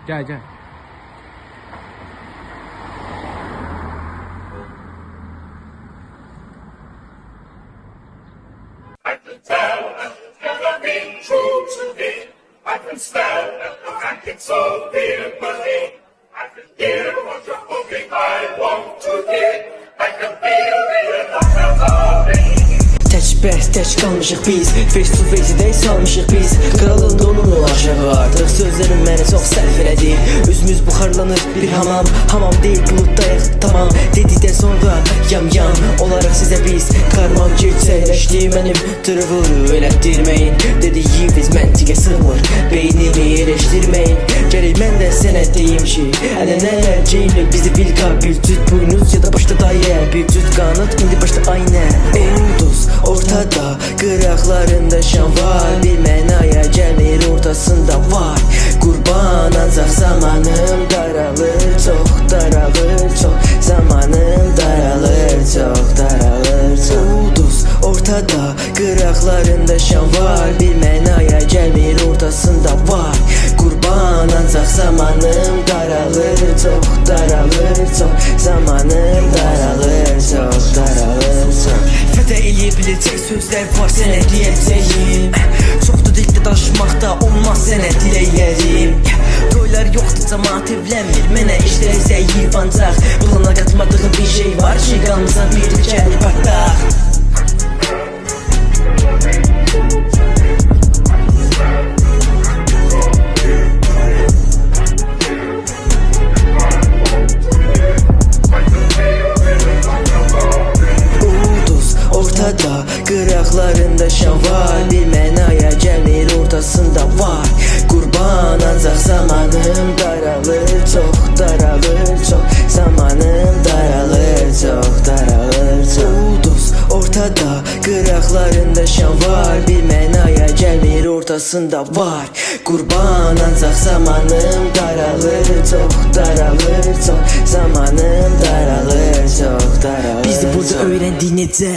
Gel gel. I can tell that you're being true to me. I can smell that the fact it's so vehemently. I can hear what you're hoping I want to hear. I can feel the emotions of me. Tək qalmışıq biz, face to face dey salmışıq biz. Kralın donunu aşağı artıq, sözlərim məni çox sərf elədi. Üzümüz buxarlanır bir hamam deyil bulutdayıq tamam. Dedikdən sonra yam olaraq sizə biz karman gerçəkləşdi. Mənim tırvuru elətdirməyin, dediyi biz məntiqə sığmır, beynimi eleştirməyin. Gərək mən də sənə deyim ki, ənənələr ceyni bizi bil qabil. Cüt buynuz ya da başda dayə, bir cüt qanat indi başda aynə. Ulduz ortada, qıraqlarında şan var, bir mənaya gəlmir ortasında var. Qurban ancaq zamanım daralır, çox daralır, çox zamanım daralır, çox daralır, çox. Ulduz ortada, qıraqlarında şan var, bir mənaya gəlmir ortasında var. Qurban ancaq zamanım daralır, çox daralır, çox zamanım daralır, çox daralır, çox. Fədə eləyə biləcək sözlər var sənə deyəcəyim. Çoxdur dildə danışmaqda olmaz sənə diləyərim. Toylar yoxdur, cəmaat evlənmir, mənə işlər zəif ancaq plana qatmadığım bir şey var ki, qanımıza bir gəlir bataq. Qıraqlarında şan var, bir mənaya gəlmir ortasında var. Qurban ancaq zamanım daralır, çox daralır, çox zamanım daralır, çox daralır, çox. Ulduz ortada, qıraqlarında şan var, bir mənaya gəlmir ortasında var. Qurban ancaq zamanım daralır, çox daralır, çox zamanım daralır, çox daralır. Bizi burada öyrəndik necə